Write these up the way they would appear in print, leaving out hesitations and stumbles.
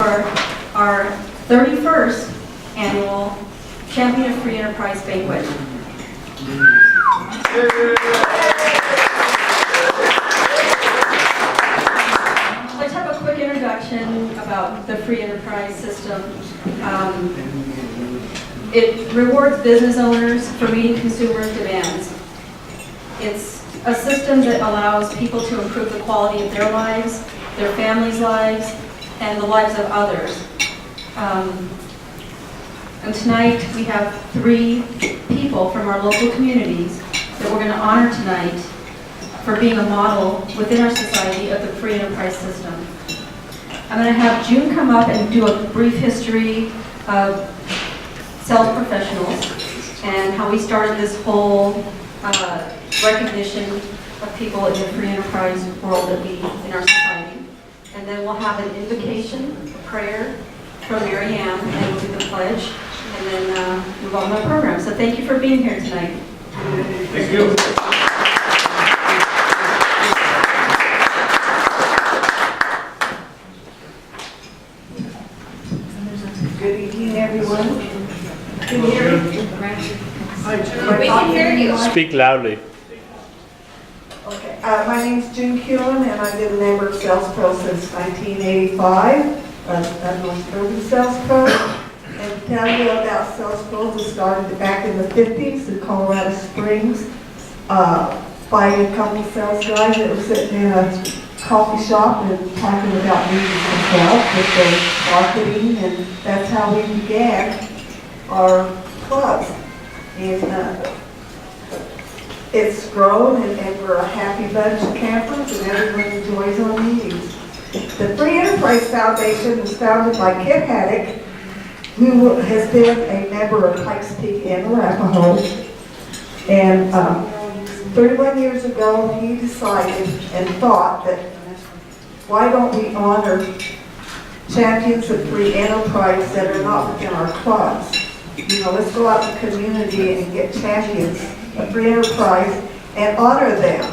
our 31st annual Champion of Free Enterprise Banquet. Let's have a quick introduction about the free enterprise system. It rewards business owners for meeting consumer demands. It's a system that allows people to improve the quality of their lives, their families' lives, and the lives of others. And tonight we have 3 people from our local communities that we're going to honor tonight for being a model within our society of the free enterprise system. I'm going to have June come up and do a brief history of sales professionals and how we started this whole recognition of people in the free enterprise world that we in our society. And then we'll have an invocation, a prayer from Mary Ann, and we'll do the pledge, and then move on with the program. So thank you for being here tonight. Thank you. Good evening, everyone. Can you hear me? We can hear you. Speak loudly. Okay. My name's June Keelan, and I've been a member of Sales Pro since 1985. I'm an urban Sales Pro. And to tell you about Sales Pro, we started back in the 50s in Colorado Springs by a couple of sales guys that were sitting in a coffee shop and talking about needing some help with their marketing, and that's how we began our clubs. And it's grown, and we're a happy bunch of campers, and everyone enjoys our meetings. The Free Enterprise Foundation was founded by Kip Haddock, who has been a member of Pikes Peak and Arapahoe. And 31 years ago, he decided and thought that why don't we honor champions of free enterprise that are not within our clubs? You know, let's go out in the community and get champions of free enterprise and honor them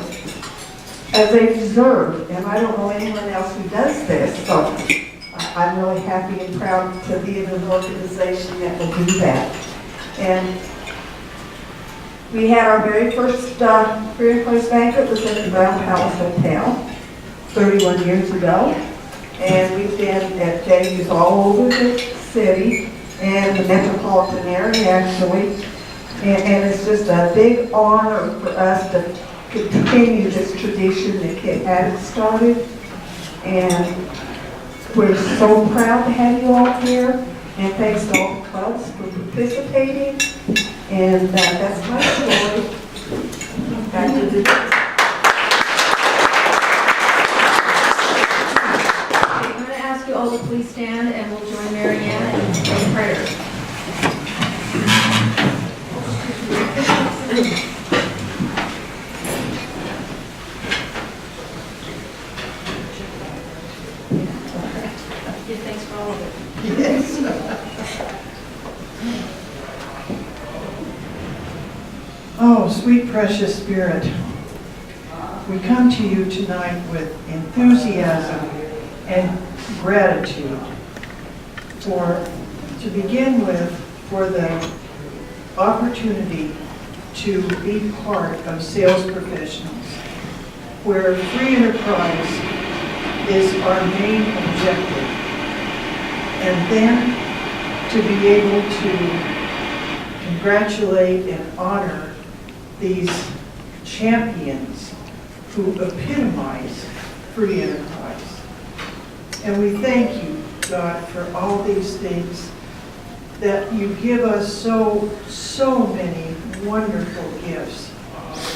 as they deserve. And I don't know anyone else who does this, so I'm really happy and proud to be in an organization that will do that. And we had our very first free enterprise banquet was at the Brown Palace Hotel 31 years ago. And we've been at venues all over the city and the metropolitan area, actually. And it's just a big honor for us to continue this tradition that Kit Haddock started. And we're so proud to have you all here. And thanks to all the clubs for participating. And that's my story. Back to the I'm going to ask you all to please stand, and we'll join Mary Ann in prayer. Give thanks for all of it. Yes. Oh, sweet precious Spirit, we come to you tonight with enthusiasm and gratitude to begin with, for the opportunity to be part of Sales Professionals, where free enterprise is our main objective. And then to be able to congratulate and honor these champions who epitomize free enterprise. And we thank you, God, for all these things that you give us so many wonderful gifts.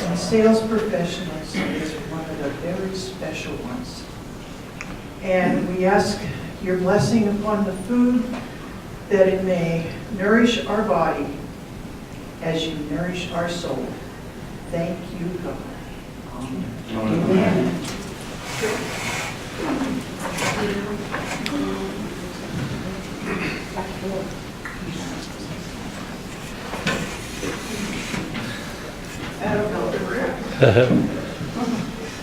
And Sales Professionals is one of the very special ones. And we ask your blessing upon the food, that it may nourish our body as you nourish our soul. Thank you, God. Amen.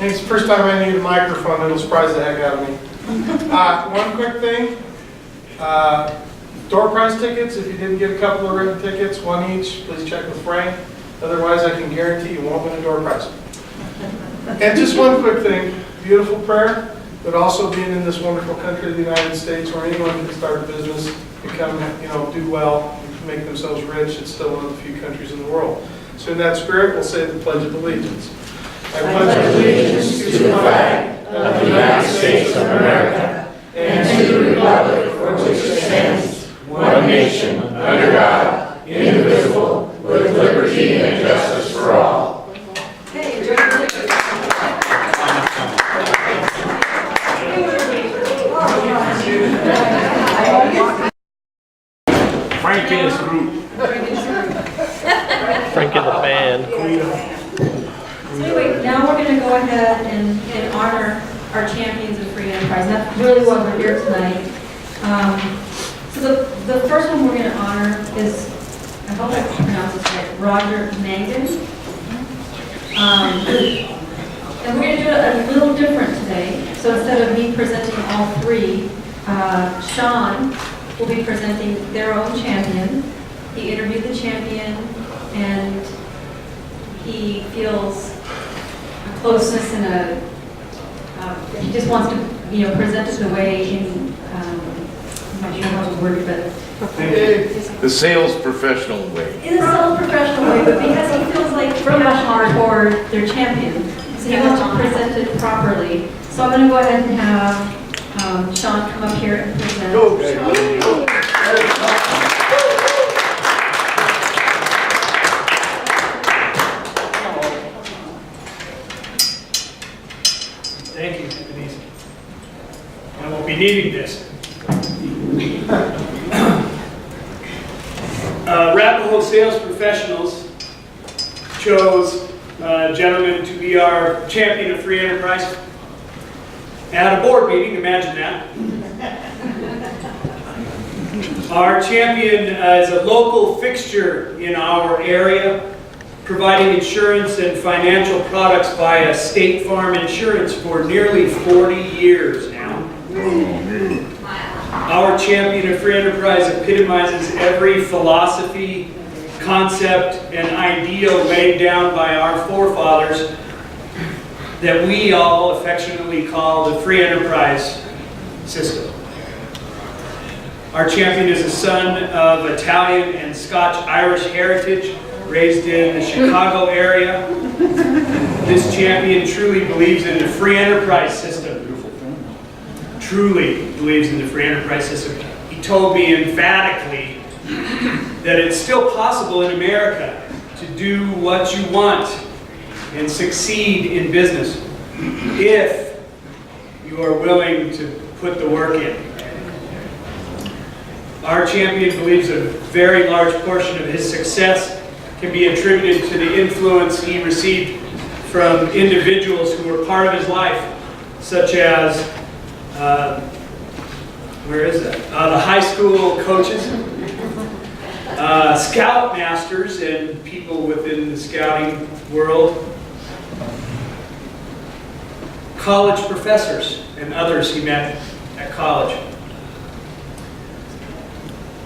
It's the first time I need a microphone. It'll surprise the heck out of me. One quick thing. Door prize tickets, if you didn't get a couple of written tickets, one each, please check with Frank. Otherwise, I can guarantee you won't win a door prize. And just one quick thing, beautiful prayer, but also being in this wonderful country of the United States where anyone can start a business, become, do well, make themselves rich. It's still one of the few countries in the world. So in that spirit, we'll say the Pledge of Allegiance. I pledge allegiance to the flag of the United States of America and to the republic for which it stands, one nation, under God, indivisible, with liberty and justice for all. Frank and his group. Frank and the band. So anyway, now we're going to go ahead and honor our champions of free enterprise. And that's really why we're here tonight. So the first one we're going to honor is, I hope I pronounced this right, Roger Mangan. And we're going to do it a little different today. So instead of me presenting all three, Sean will be presenting their own champion. He interviewed the champion, and he feels a closeness and he just wants to, present it the way in, I'm not sure how to word it, but The sales professional way. in a self-professional way, but because he feels like professional for their champion, so he wants to present it properly. So I'm going to go ahead and have Sean come up here and present. Thank you, Denise. I won't be needing this. Arapahoe Sales Professionals chose a gentleman to be our champion of free enterprise at a board meeting, imagine that. Our champion is a local fixture in our area, providing insurance and financial products via State Farm Insurance for nearly 40 years now. Our champion of free enterprise epitomizes every philosophy, concept, and ideal laid down by our forefathers that we all affectionately call the free enterprise system. Our champion is a son of Italian and Scotch-Irish heritage, raised in the Chicago area. This champion truly believes in the free enterprise system. Truly believes in the free enterprise system. He told me emphatically that it's still possible in America to do what you want and succeed in business if you are willing to put the work in. Our champion believes a very large portion of his success can be attributed to the influence he received from individuals who were part of his life, such as, the high school coaches, scout masters and people within the scouting world, college professors and others he met at college.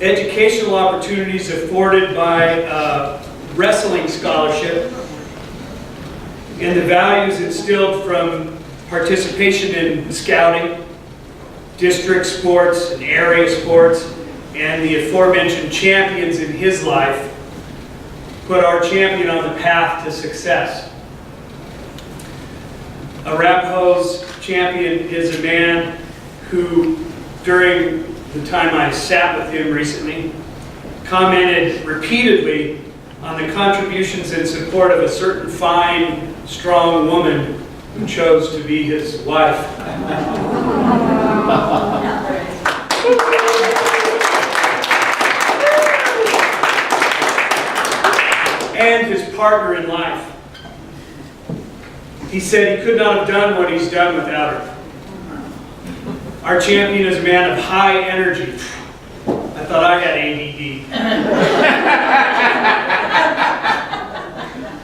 Educational opportunities afforded by wrestling scholarship and the values instilled from participation in scouting, district sports and area sports, and the aforementioned champions in his life put our champion on the path to success. Arapahoe's champion is a man who, during the time I sat with him recently, commented repeatedly on the contributions and support of a certain fine, strong woman who chose to be his wife. And his partner in life. He said he could not have done what he's done without her. Our champion is a man of high energy. I thought I had ADD.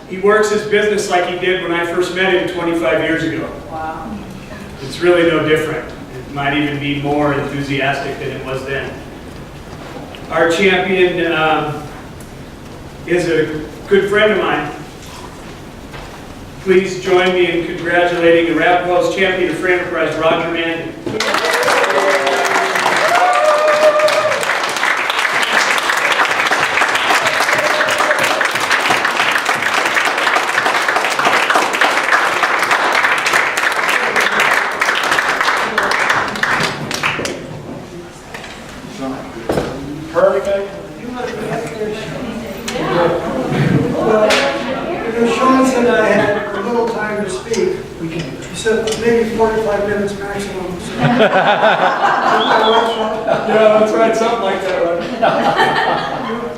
He works his business like he did when I first met him 25 years ago. Wow. It's really no different. might even be more enthusiastic than it was then. Our champion is a good friend of mine. Please join me in congratulating the Arapahoe's champion of free enterprise, Roger Mandy. Sean said I had a little time to speak. He said maybe 45 minutes maximum. Yeah, that's right, something like that, right?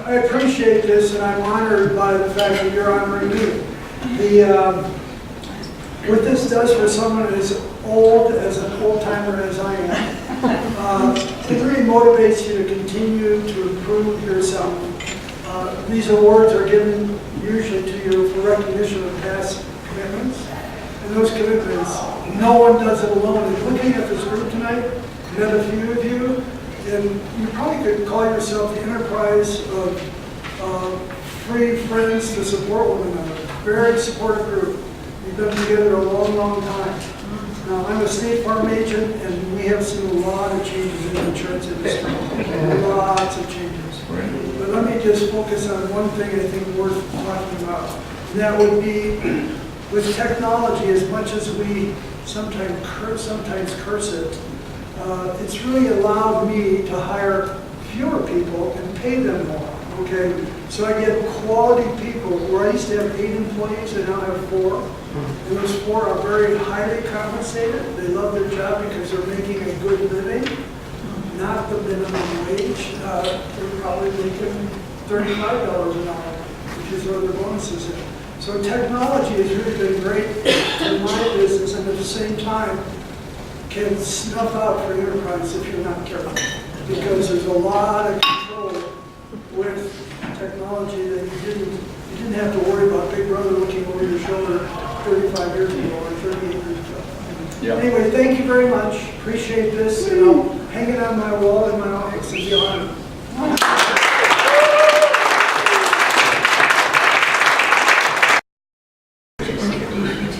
I appreciate this, and I'm honored by the fact that you're honoring me. What this does for someone as old, as an old-timer as I am, it really motivates you to continue to improve yourself. These awards are given usually to you for recognition of past commitments. And those commitments, no one does it alone. And looking at this group tonight, met a few of you, and you probably could call yourself the enterprise of free friends to support one another. Very supportive group. We've been together a long, long time. Now, I'm a State Farm agent, and we have seen a lot of changes in the insurance industry. Lots of changes. But let me just focus on one thing I think worth talking about. And that would be with technology, as much as we sometimes curse it, it's really allowed me to hire fewer people and pay them more. Okay, so I get quality people. Where I used to have 8 employees, I now have 4. And those 4 are very highly compensated. They love their job because they're making a good living, not the minimum wage. They're probably making $35 an hour, which is where the bonuses is. So technology has really been great in my business, and at the same time can snuff out for enterprise if you're not careful. Because there's a lot of control with technology that you didn't have to worry about Big Brother looking over your shoulder 35 years ago or 38 years ago. Yeah. Anyway, thank you very much. Appreciate this, and I'll hang it on my wall in my office and be honored.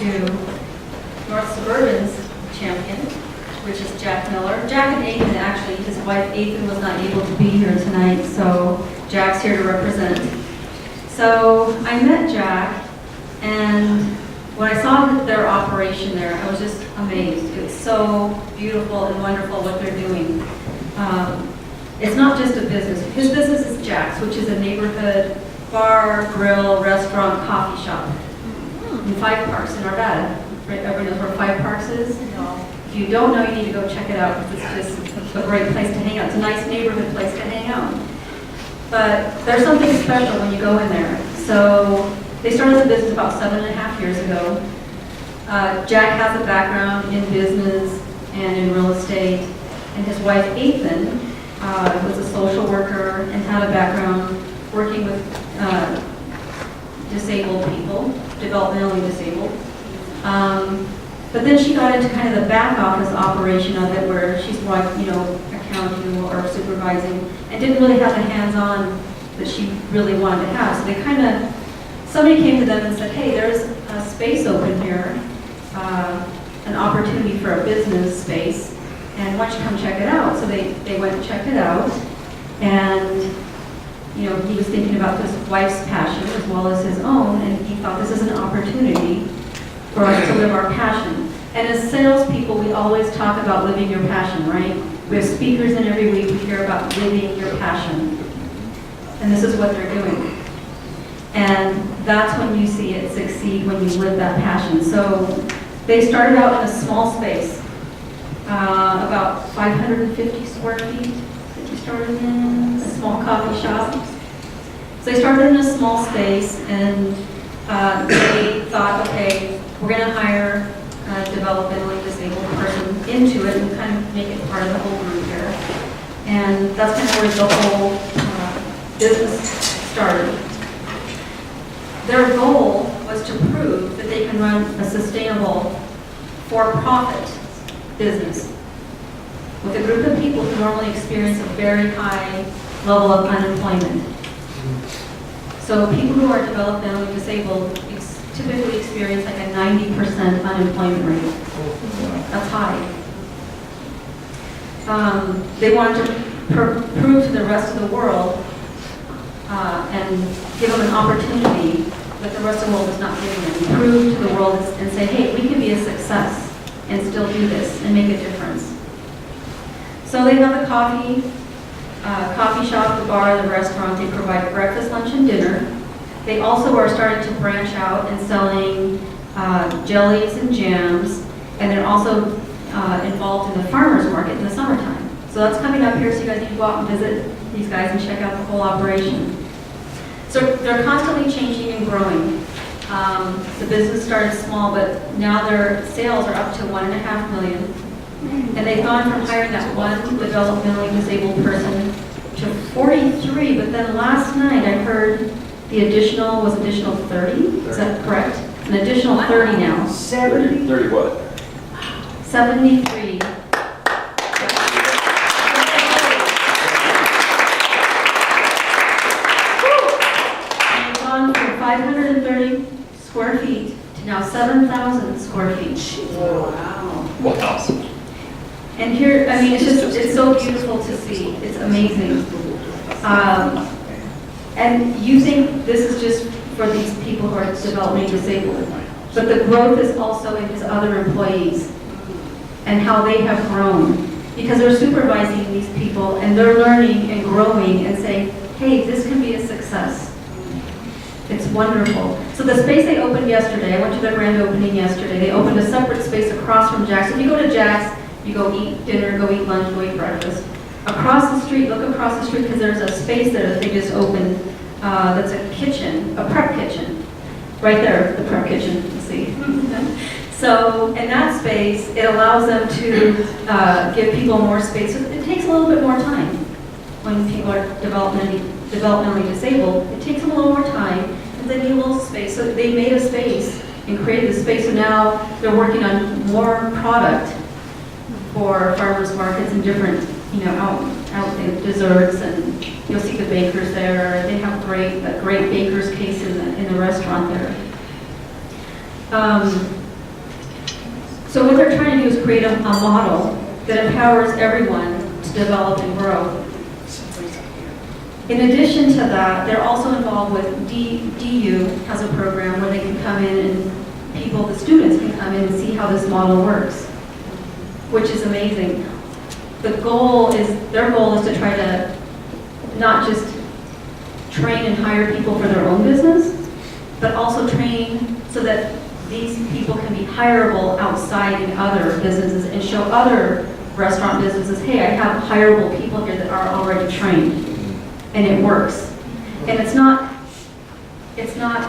To North Suburban's champion, which is Jack Miller. Jack and Ethan, actually, his wife Ethan was not able to be here tonight, so Jack's here to represent. So I met Jack, and when I saw their operation there, I was just amazed. It's so beautiful and wonderful what they're doing. It's not just a business. His business is Jack's, which is a neighborhood bar, grill, restaurant, coffee shop in Five Parks in Arvada. Right, everyone knows where Five Parks is? If you don't know, you need to go check it out because it's just a great place to hang out. It's a nice neighborhood place to hang out. But there's something special when you go in there. So they started the business about 7.5 years ago. Jack has a background in business and in real estate, and his wife Ethan was a social worker and had a background working with disabled people, developmentally disabled. But then she got into kind of the back office operation of it, where she's like, accounting or supervising, and didn't really have the hands-on that she really wanted to have. So they somebody came to them and said, hey, there's a space open here, an opportunity for a business space, and why don't you come check it out? So they went and checked it out, and he was thinking about his wife's passion as well as his own, and he thought this is an opportunity for us to live our passion. And as salespeople, we always talk about living your passion, right? We have speakers in every week, we hear about living your passion. And this is what they're doing. And that's when you see it succeed, when you live that passion. So they started out in a small space, about 550 square feet that you started in, a small coffee shop. So they started in a small space, and they thought, okay, we're going to hire a developmentally disabled person into it and kind of make it part of the whole group here. And that's kind of where the whole business started. Their goal was to prove that they can run a sustainable, for-profit business. with a group of people who normally experience a very high level of unemployment. So people who are developmentally disabled typically experience like a 90% unemployment rate. That's high. They want to prove to the rest of the world and give them an opportunity that the rest of the world is not giving them. Prove to the world and say, hey, we can be a success and still do this and make a difference. So they have a coffee shop, the bar, the restaurant. They provide breakfast, lunch, and dinner. They also are starting to branch out and selling jellies and jams, and they're also involved in the farmer's market in the summertime. So that's coming up here, so you guys need to go out and visit these guys and check out the whole operation. So they're constantly changing and growing. The business started small, but now their sales are up to $1.5 million. And they've gone from hiring that one developmentally disabled person to 43, but then last night I heard the additional 30, is that correct? An additional 30 now. 70? 30 what? 73. And they've gone from 530 square feet to now 7,000 square feet. Wow. And here, I mean, it's so beautiful to see. It's amazing. And you think this is just for these people who are developmentally disabled, but the growth is also in his other employees and how they have grown, because they're supervising these people and they're learning and growing and saying, hey, this can be a success. It's wonderful. So the space they opened yesterday, I went to their grand opening yesterday, they opened a separate space across from Jack's. If you go to Jack's, you go eat dinner, go eat lunch, go eat breakfast. Across the street, look across the street, because there's a space there that they just opened that's a kitchen, a prep kitchen. Right there, the prep kitchen, you see. So in that space, it allows them to give people more space. It takes a little bit more time when people are developmentally disabled. It takes them a little more time, and they need a little space. So they made a space and created a space, so now they're working on more product for farmers markets and different, out in desserts, and you'll see the bakers there. They have a great baker's case in the restaurant there. So what they're trying to do is create a model that empowers everyone to develop and grow. In addition to that, they're also involved with DU has a program where they can come in and the students can come in and see how this model works, which is amazing. Their goal is to try to not just train and hire people for their own business, but also train so that these people can be hireable outside in other businesses and show other restaurant businesses, hey, I have hireable people here that are already trained, and it works. And it's not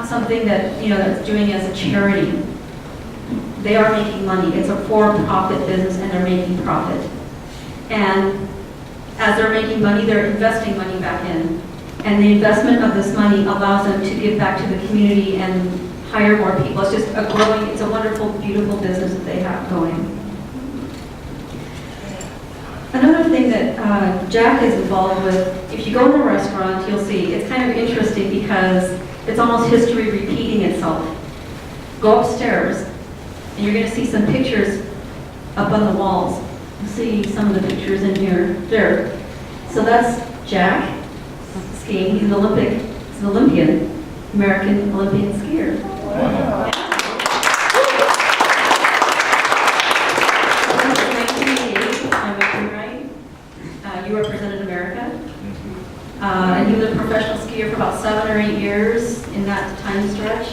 something that, that's doing as a charity. They are making money. It's a for-profit business, and they're making profit. And as they're making money, they're investing money back in. And the investment of this money allows them to give back to the community and hire more people. It's just it's a wonderful, beautiful business that they have going. Another thing that Jack is involved with, if you go in the restaurant, you'll see, it's kind of interesting because it's almost history repeating itself. Go upstairs, and you're going to see some pictures up on the walls. You'll see some of the pictures in here. There. So that's Jack skiing. He's an Olympian, American Olympian skier. Wow. That's in 1988, am I right? You represented America. And he was a professional skier for about 7 or 8 years in that time stretch.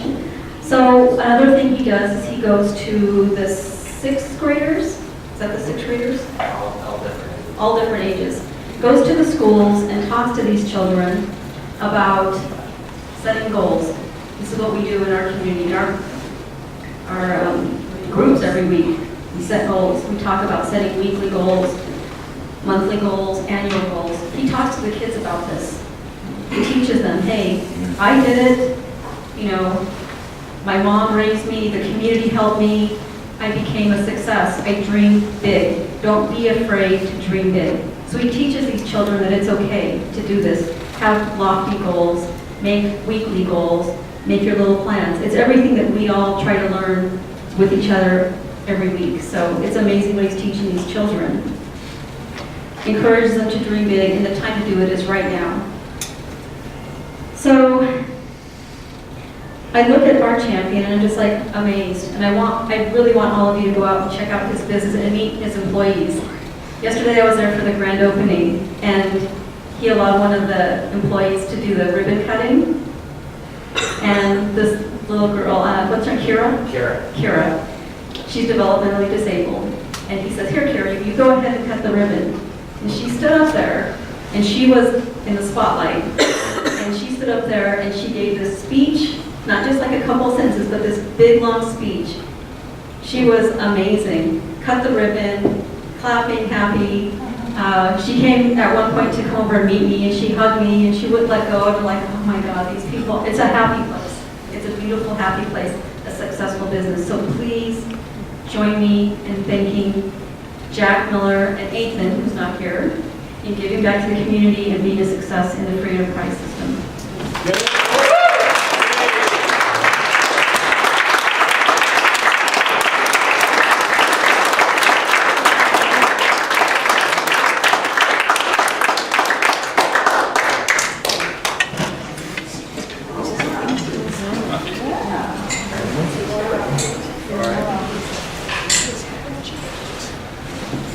So another thing he does is he goes to the 6th graders. Is that the 6th graders? All different ages. Goes to the schools and talks to these children about setting goals. This is what we do in our community, in our groups every week. We set goals. We talk about setting weekly goals, monthly goals, annual goals. He talks to the kids about this. He teaches them, hey, I did it, my mom raised me, the community helped me, I became a success. I dream big. Don't be afraid to dream big. So he teaches these children that it's okay to do this. Have lofty goals, make weekly goals, make your little plans. It's everything that we all try to learn with each other every week. So it's amazing what he's teaching these children. Encourages them to dream big, and the time to do it is right now. So I look at our champion and I'm just like amazed. And I really want all of you to go out and check out his business and meet his employees. Yesterday I was there for the grand opening, and he allowed one of the employees to do the ribbon cutting. And this little girl, what's her, Kira? Kira. She's developmentally disabled. And he says, here, Kira, you go ahead and cut the ribbon. And she stood up there, and she was in the spotlight. And she stood up there and she gave this speech, not just like a couple sentences, but this big, long speech. She was amazing. Cut the ribbon, clapping, happy. She came at one point to come over and meet me, and she hugged me, and she wouldn't let go. And like, oh my God, these people, it's a happy place. It's a beautiful, happy place, a successful business. So please join me in thanking Jack Miller and Ethan, who's not here, in giving back to the community and being a success in the free enterprise system.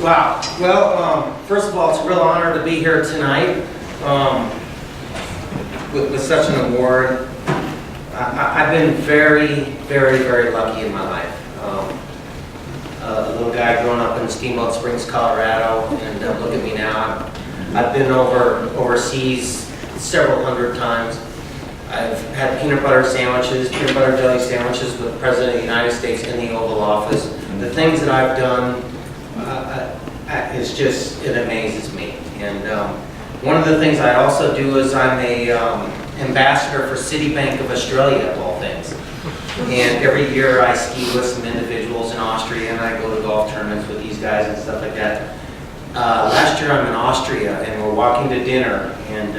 Wow. Well, first of all, it's a real honor to be here tonight with such an award. I've been very, very, very lucky in my life. A little guy growing up in Steamboat Springs, Colorado, and look at me now. I've been overseas several hundred times. I've had peanut butter jelly sandwiches with the President of the United States in the Oval Office. The things that I've done, it amazes me. And one of the things I also do is I'm a ambassador for Citibank of Australia, of all things. And every year I ski with some individuals in Austria, and I go to golf tournaments with these guys and stuff like that. Last year I'm in Austria, and we're walking to dinner, and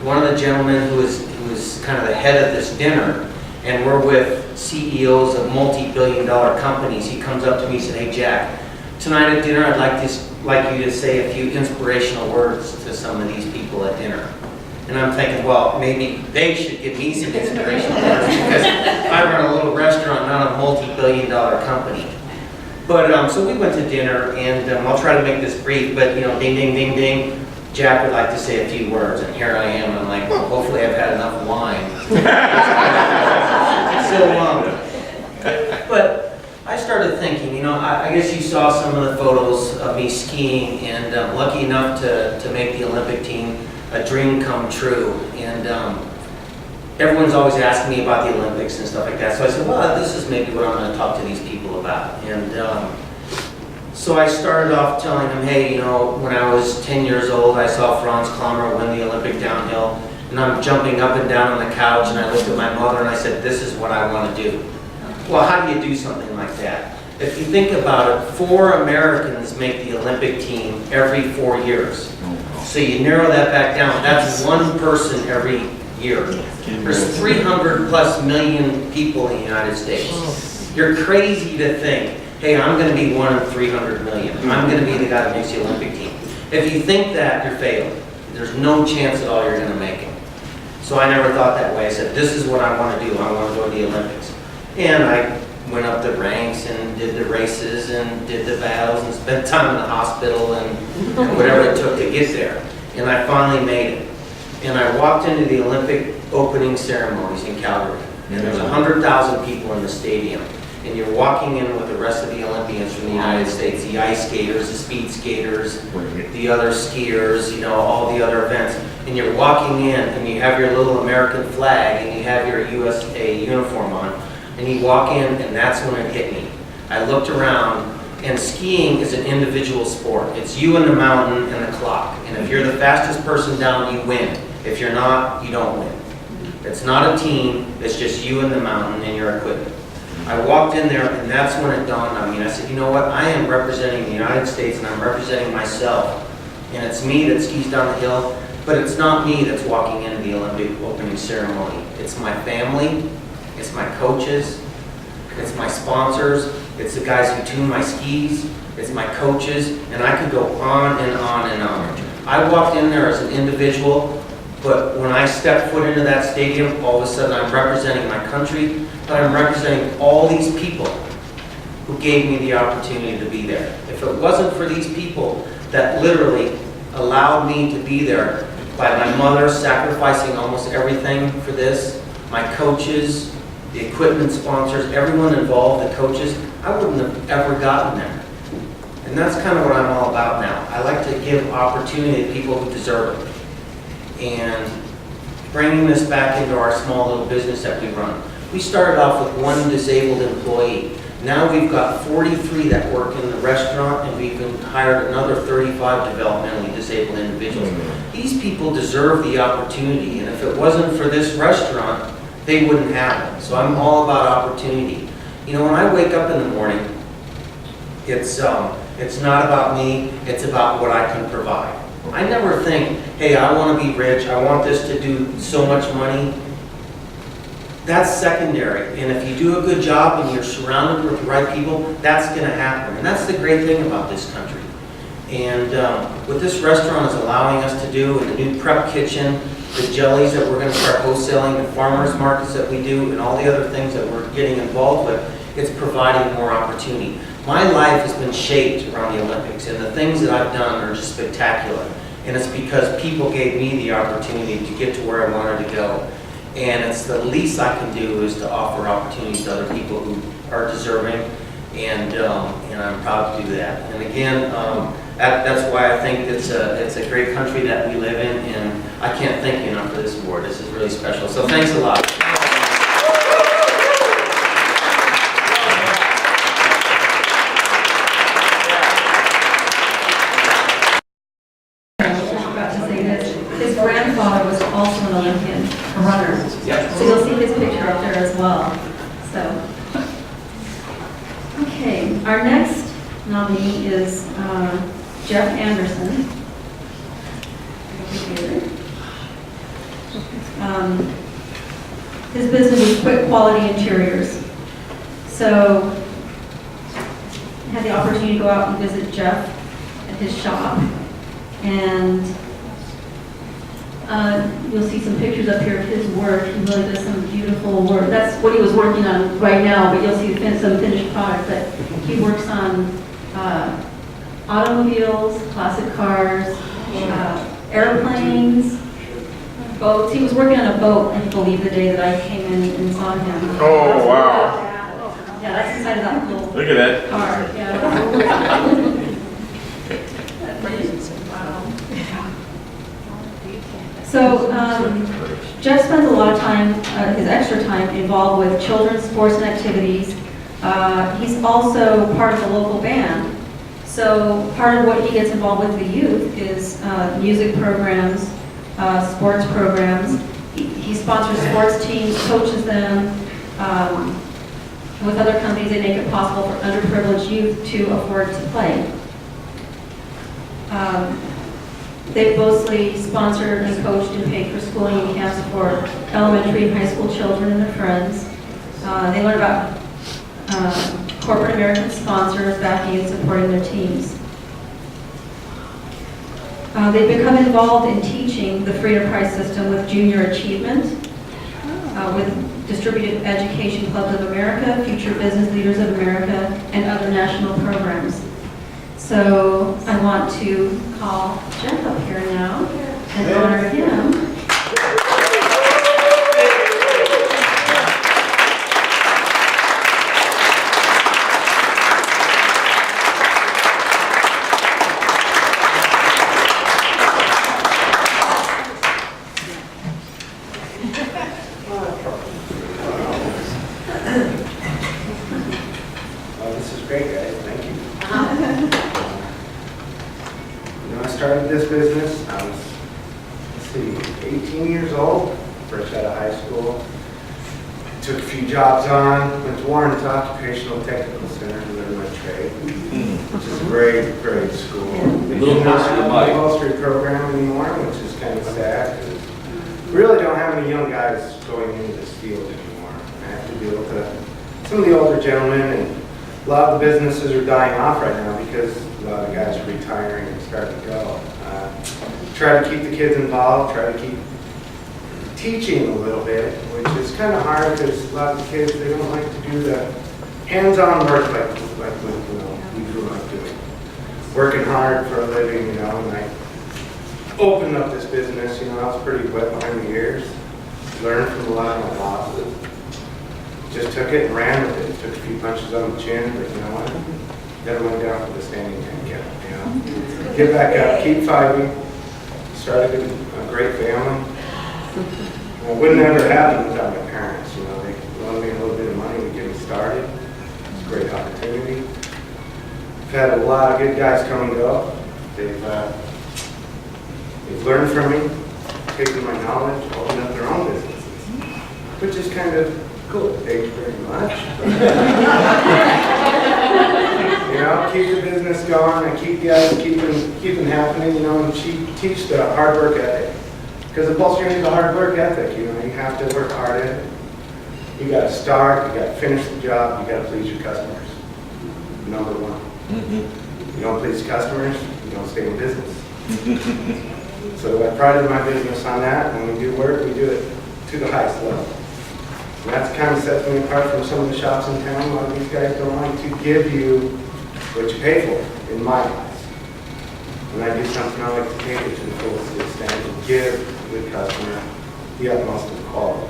one of the gentlemen who is kind of the head of this dinner, and we're with CEOs of multi-billion-dollar companies, he comes up to me and said, "Hey Jack, tonight at dinner I'd like you to say a few inspirational words to some of these people at dinner." And I'm thinking, well, maybe they should give me some inspirational words because I run a little restaurant, not a multi-billion-dollar company. But so we went to dinner, and I'll try to make this brief, but ding, ding, ding, ding. Jack would like to say a few words, and here I am, and I'm like, well, hopefully I've had enough wine. But I started thinking, I guess you saw some of the photos of me skiing, and lucky enough to make the Olympic team, a dream come true. And everyone's always asking me about the Olympics and stuff like that. So I said, well, this is maybe what I'm going to talk to these people about. And so I started off telling them, hey, when I was 10 years old, I saw Franz Klammer win the Olympic downhill. And I'm jumping up and down on the couch, and I looked at my mother and I said, this is what I want to do. Well, how do you do something like that? If you think about it, 4 Americans make the Olympic team every 4 years. So you narrow that back down, that's one person every year. There's 300 plus million people in the United States. You're crazy to think, hey, I'm going to be one of 300 million. I'm going to be the guy that makes the Olympic team. If you think that, you're failing. There's no chance at all you're going to make it. So I never thought that way. I said, this is what I want to do. I want to go to the Olympics. And I went up the ranks and did the races and did the battles and spent time in the hospital and whatever it took to get there. And I finally made it. And I walked into the Olympic opening ceremonies in Calgary. And there's 100,000 people in the stadium. And you're walking in with the rest of the Olympians from the United States, the ice skaters, the speed skaters, the other skiers, all the other events. And you're walking in and you have your little American flag and you have your USA uniform on. And you walk in, and that's when it hit me. I looked around, and skiing is an individual sport. It's you and the mountain and the clock. And if you're the fastest person down, you win. If you're not, you don't win. It's not a team. It's just you and the mountain and your equipment. I walked in there and that's when it dawned on me. I said, you know what, I am representing the United States and I'm representing myself. And it's me that skis down the hill, but it's not me that's walking into the Olympic opening ceremony. It's my family, it's my coaches, it's my sponsors, it's the guys who tune my skis, it's my coaches, and I could go on and on and on. I walked in there as an individual, but when I stepped foot into that stadium, all of a sudden I'm representing my country, but I'm representing all these people who gave me the opportunity to be there. If it wasn't for these people that literally allowed me to be there, by my mother sacrificing almost everything for this, my coaches, the equipment sponsors, everyone involved, the coaches, I wouldn't have ever gotten there. And that's kind of what I'm all about now. I like to give opportunity to people who deserve it. And bringing this back into our small little business that we run. We started off with 1 disabled employee. Now we've got 43 that work in the restaurant, and we've hired another 35 developmentally disabled individuals. These people deserve the opportunity, and if it wasn't for this restaurant, they wouldn't have it. So I'm all about opportunity. You know, when I wake up in the morning, it's not about me, it's about what I can provide. I never think, hey, I want to be rich, I want this to do so much money. That's secondary, and if you do a good job and you're surrounded with the right people, that's going to happen. And that's the great thing about this country. And what this restaurant is allowing us to do, and the new prep kitchen, the jellies that we're going to start wholesaling, the farmers markets that we do, and all the other things that we're getting involved with, it's providing more opportunity. My life has been shaped around the Olympics, and the things that I've done are just spectacular. And it's because people gave me the opportunity to get to where I wanted to go. And it's the least I can do is to offer opportunities to other people who are deserving, and I'm proud to do that. And again, that's why I think it's a great country that we live in, and I can't thank you enough for this award. This is really special. So thanks a lot. His grandfather was also an Olympian, a runner. Yep. So you'll see his picture up there as well. So, okay, our next nominee is Jeff Anderson. His business is Quick Quality Interiors. So, I had the opportunity to go out and visit Jeff at his shop, and you'll see some pictures up here of his work. He really does some beautiful work. That's what he was working on right now, but you'll see some finished product. But he works on automobiles, classic cars, airplanes, boats. He was working on a boat, I believe, the day that I came in and saw him. Oh, wow. Yeah, that's inside of that little Look at that. car. Yeah. So Jeff spends a lot of time, his extra time, involved with children's sports and activities. He's also part of the local band. So part of what he gets involved with the youth is music programs, sports programs. He sponsors sports teams, coaches them. With other companies, they make it possible for underprivileged youth to afford to play. They've mostly sponsored and coached and paid for schooling and camps for elementary and high school children and their friends. They learn about corporate American sponsors backing and supporting their teams. They've become involved in teaching the free enterprise system with Junior Achievement, with Distributed Education Clubs of America, Future Business Leaders of America, and other national programs. So I want to call Jeff up here now and honor him. This is great, guys. Thank you. I started this business, I was, 18 years old, fresh out of high school. took a few jobs on, went to Warren's Occupational Technical Center to learn my trade, which is a great, great school. They do not have the upholstery program anymore, which is kind of sad. We really don't have any young guys going into this field anymore. I have to deal with some of the older gentlemen, and a lot of the businesses are dying off right now because a lot of the guys are retiring and starting to go. Try to keep the kids involved, try to keep teaching a little bit, which is kind of hard because a lot of the kids, they don't like to do the hands-on work like we grew up doing. Working hard for a living, and I opened up this business, I was pretty wet behind the ears, learned from a lot of my bosses. Just took it and ran with it. Took a few punches on the chin, but you know what? Never went down for the standing 10 count, Get back up, keep fighting. Started a great family. It wouldn't ever happen without my parents. They loaned me a little bit of money to get me started. It's a great opportunity. I've had a lot of good guys come and go. They've learned from me, taken my knowledge, opened up their own businesses, which is kind of cool. Thank you very much. Keep the business going and keep guys keeping happening, and teach the hard work ethic. Because upholstery needs a hard work ethic, you have to work hard at it. You got to start, you got to finish the job, you got to please your customers. Number one. You don't please customers, you don't stay in business. So I prided my business on that. When we do work, we do it to the highest level. And that's kind of sets me apart from some of the shops in town. A lot of these guys don't like to give you what you pay for, in my eyes. When I do something, I like to take it to the fullest extent and give the customer the utmost of quality.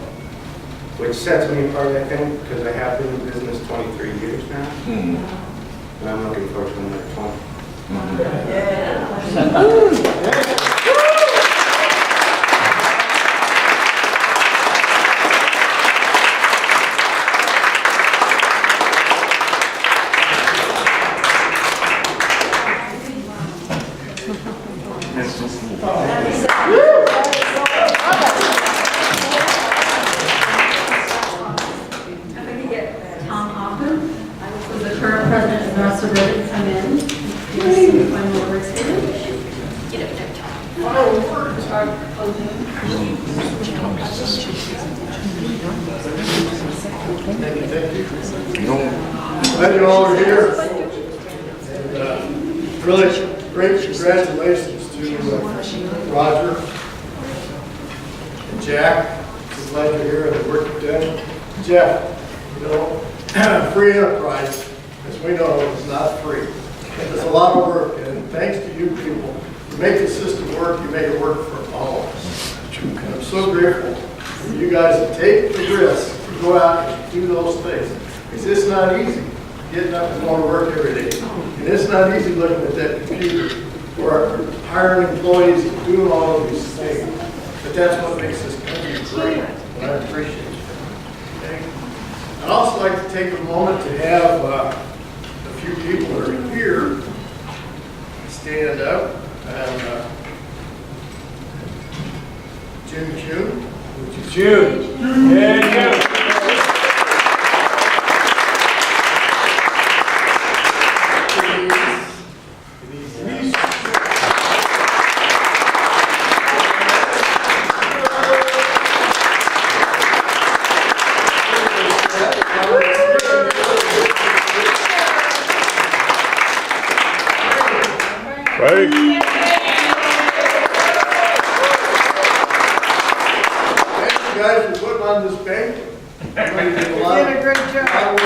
Which sets me apart, I think, because I have been in business 23 years now. And I'm looking forward to another 20. Tom Hoffman, who's the current president of North Suburban, come in. Give us some final words here. Get up there, Tom. Glad you all are here. And, really great congratulations to Roger and Jack. So glad you're here and the work you've done. Jeff, free enterprise, as we know, is not free. It's a lot of work, and thanks to you people, you make the system work, you make it work for all of us. And I'm so grateful for you guys to take the risk to go out and do those things. Because it's not easy getting up and going to work every day. And it's not easy looking at that computer or hiring employees and doing all of these things. But that's what makes this country great, and I appreciate it. Okay? I'd also like to take a moment to have a few people that are here stand up. And Jim Kuhn, which is June. Yeah, Right. Thank you guys for putting on this banquet. You did a great job.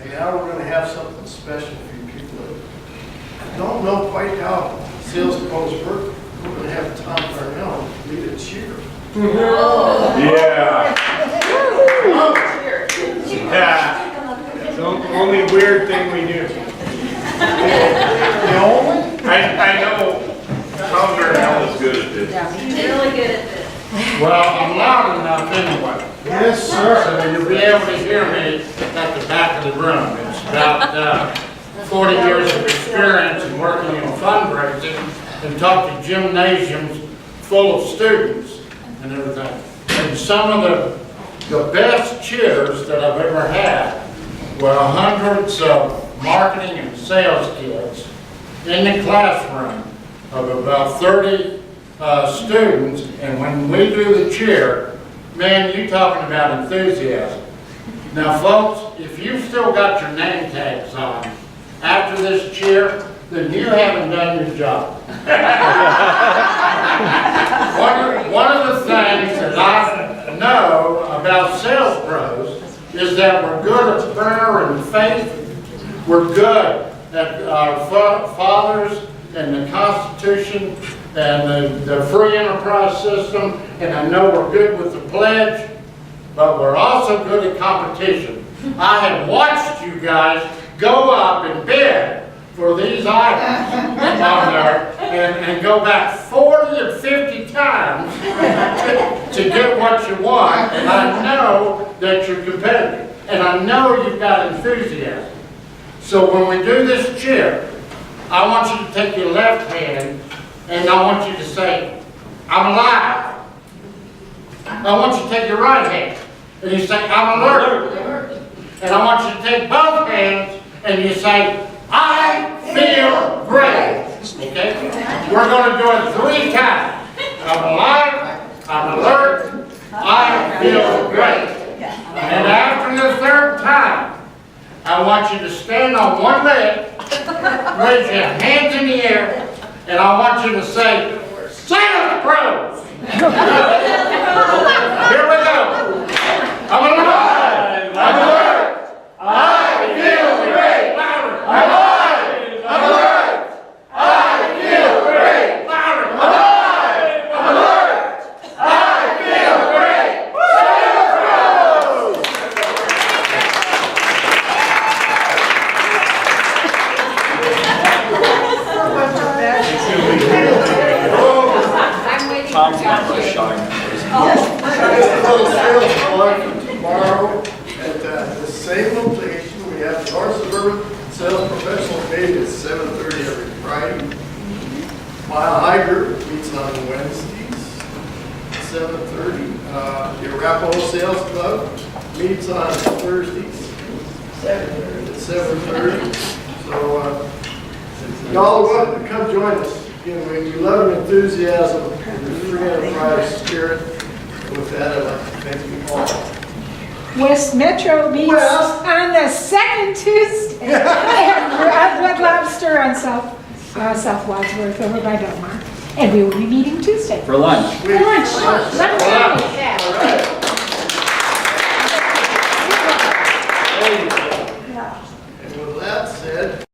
And now we're going to have something special for you people that don't know quite how sales pros work. We're going to have Tom Parnell lead a cheer. Yeah. Yeah. It's the only weird thing we do. I know Tom Parnell is good at this. He's really good at this. Well, I'm loud enough anyway. Yes, sir. So you'll be able to hear me at the back of the room. It's about 40 years of experience in working in fundraising and talk to gymnasiums full of students and everything. And some of the best cheers that I've ever had were hundreds of marketing and sales kids in the classroom of about 30 students. And when we do the cheer, man, you talking about enthusiasm. Now folks, if you've still got your name tags on after this cheer, then you haven't done your job. One of the things that I know about sales pros is that we're good at prayer and faith. We're good at our fathers and the Constitution and the free enterprise system, and I know we're good with the pledge, but we're also good at competition. I have watched you guys go up and bid for these items on there and go back 40 and 50 times to get what you want, and I know that you're competitive, and I know you've got enthusiasm. So when we do this cheer, I want you to take your left hand and I want you to say, I'm alive. I want you to take your right hand and you say, I'm alert. And I want you to take both hands and you say, I feel great. Okay? We're going to do it 3 times. I'm alive, I'm alert, I feel great. And after the 3rd time, I want you to stand on one leg, raise your hands in the air, and I want you to say, Sales Pros! Here we go. I'm alive, I'm alert, I feel great. Louder. I'm alive, I'm alert, I feel great. Louder. I'm alive, I'm alert, I feel great. Sales Pros! I'm waiting. Tom's not really showing. Little sales collective tomorrow at the same location. We have our suburban sales professional meeting at 7:30 every Friday. Mile High Group meets on Wednesdays, 7:30. The Arapahoe Sales Club meets on Thursdays, at 7:30. So y'all are welcome to come join us. Again, we love your enthusiasm and your free enterprise spirit. With that, I'd like to thank you all. West Metro meets on the 2nd Tuesday at Red Lobster on South Wadsworth over by Belmar. And we will be meeting Tuesday. For lunch. For lunch. 11:30. And with that said,